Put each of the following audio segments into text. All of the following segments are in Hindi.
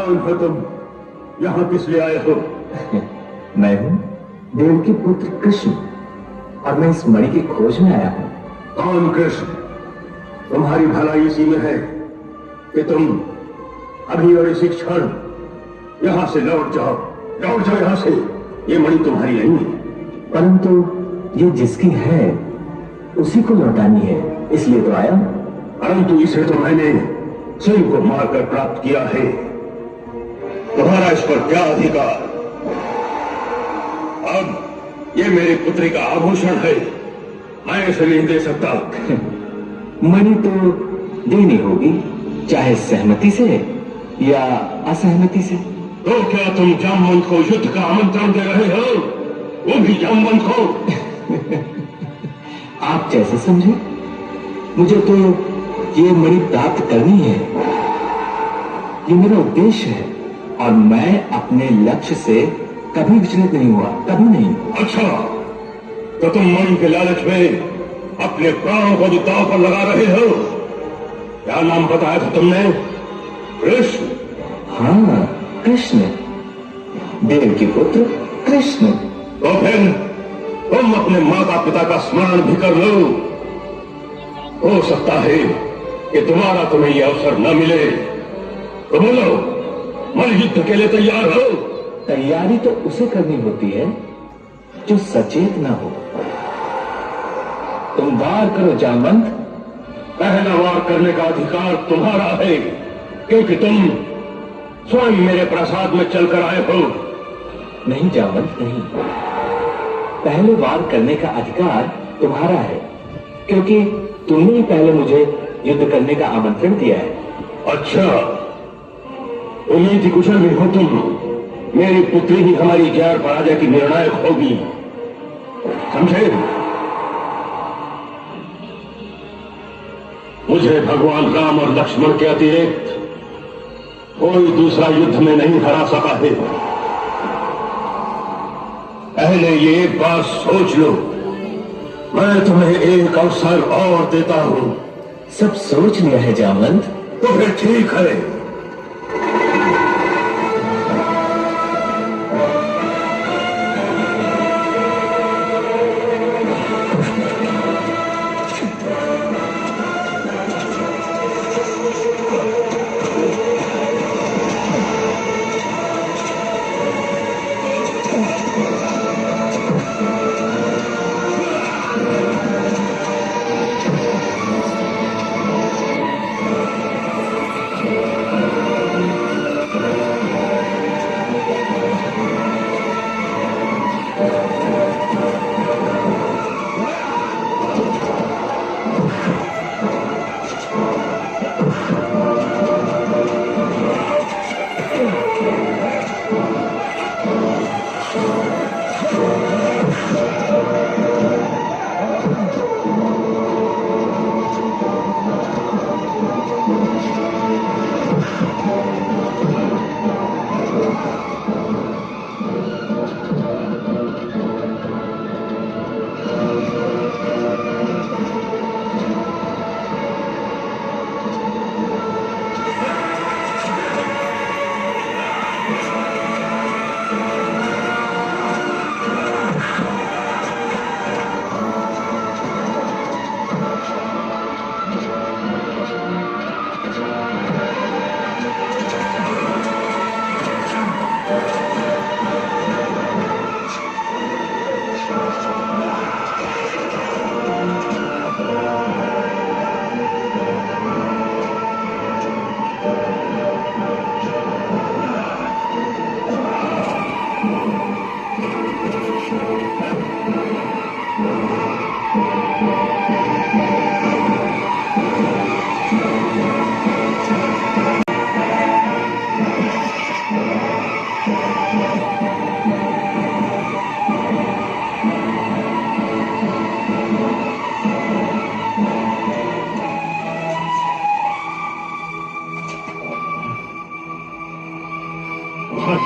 कौन हो तुम? यहाँ किस लिए आए हो? मैं हूँ देव के पुत्र कृष्ण और मैं इस मणि की खोज में आया हूँ। कौन कृष्ण? तुम्हारी भलाई इसी में है कि तुम अभी और इसी क्षण यहाँ से लौट जाओ यहाँ से। ये मणि तुम्हारी नहीं है। परंतु ये जिसकी है उसी को लौटानी है, इसलिए तो आया। परंतु इसे तो मैंने सिंह को मारकर प्राप्त किया है। तुम्हारा इस पर क्या अधिकार? अब ये मेरी पुत्री का आभूषण है, मैं इसे नहीं दे सकता। मणि तो देनी होगी, चाहे सहमति से या असहमति से। तो क्या तुम जामवंत को युद्ध का आमंत्रण दे रहे हो? वो भी जामवंत को? आप जैसे समझे, मुझे तो ये मणि प्राप्त करनी है, ये मेरा उद्देश्य है और मैं अपने लक्ष्य से कभी विचलित नहीं हुआ, कभी नहीं। अच्छा, तो तुम मणि के लालच में अपने प्राणों को भी दांव पर लगा रहे हो। क्या नाम बताया था तुमने? कृष्ण? हाँ, कृष्ण, देव के पुत्र कृष्ण। तो फिर तुम अपने माता पिता का स्मरण भी कर लो। हो सकता है कि दोबारा तुम्हें यह अवसर न मिले। तो बोलो, मल युद्ध के लिए तैयार हो? तैयारी तो उसे करनी होती है जो सचेत ना हो। तुम वार करो जामवंत। पहला वार करने का अधिकार तुम्हारा है, क्योंकि तुम स्वयं मेरे प्रसाद में चलकर आए हो। नहीं जामवंत, नहीं। पहले वार करने का अधिकार तुम्हारा है, क्योंकि तुमने ही पहले मुझे युद्ध करने का आमंत्रण दिया है। अच्छा, उम्मीद ही कुशल में हो तुम। मेरी पुत्री ही हमारी जय पराजय की निर्णायक होगी, समझे? मुझे भगवान राम और लक्ष्मण के अतिरिक्त कोई दूसरा युद्ध में नहीं हरा सका है। पहले ये एक बात सोच लो, मैं तुम्हें एक अवसर और देता हूं। सब सोच लिया है जामवंत। तो फिर ठीक है।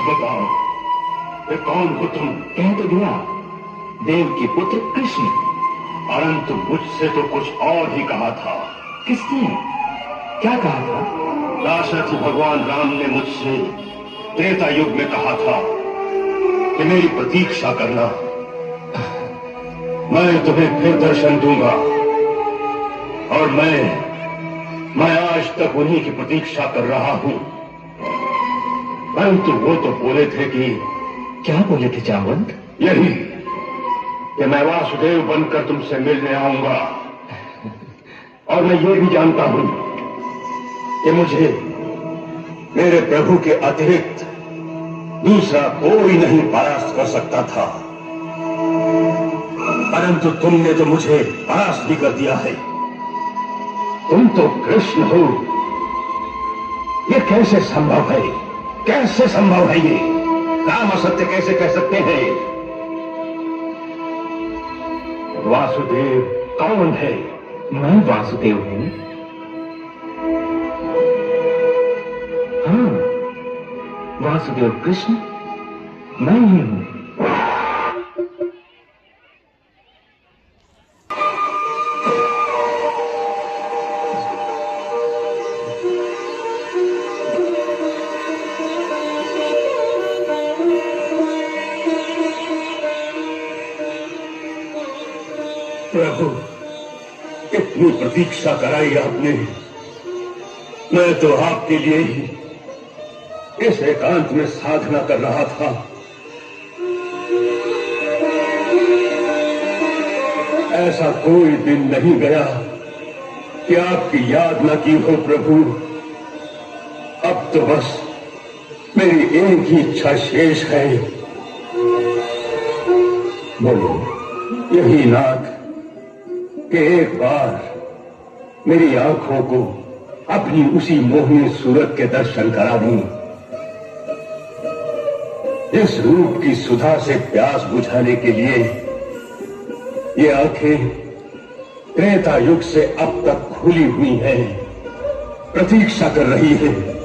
बताओ, ये कौन हो तुम? कह तो दिया, देव के पुत्र कृष्ण। परंतु मुझसे तो कुछ और ही कहा था। किसने? क्या कहा था? दाशरथ भगवान राम ने मुझसे त्रेता युग में कहा था कि मेरी प्रतीक्षा करना, मैं तुम्हें फिर दर्शन दूंगा। और मैं आज तक उन्हीं की प्रतीक्षा कर रहा हूं। परंतु वो तो बोले थे कि, क्या बोले थे जामवंत? यही कि मैं वासुदेव बनकर तुमसे मिलने आऊंगा। और मैं ये भी जानता हूं कि मुझे मेरे प्रभु के अतिरिक्त दूसरा कोई नहीं परास्त कर सकता था। परंतु तुमने तो मुझे परास्त भी कर दिया है। तुम तो कृष्ण हो। ये कैसे संभव है? कैसे संभव है? ये काम असत्य कैसे कह सकते हैं? वासुदेव कौन है? मैं वासुदेव हूं। हाँ, वासुदेव कृष्ण मैं ही हूं। प्रभु, इतनी प्रतीक्षा कराई आपने। मैं तो आपके लिए ही इस एकांत में साधना कर रहा था। ऐसा कोई दिन नहीं गया कि आपकी याद न की हो प्रभु। अब तो बस मेरी एक ही इच्छा शेष है। बोलो यही नाथ कि एक बार मेरी आंखों को अपनी उसी मोहिनी सूरत के दर्शन करा दूं। इस रूप की सुधा से प्यास बुझाने के लिए ये आंखें त्रेता युग से अब तक खुली हुई हैं, प्रतीक्षा कर रही हैं।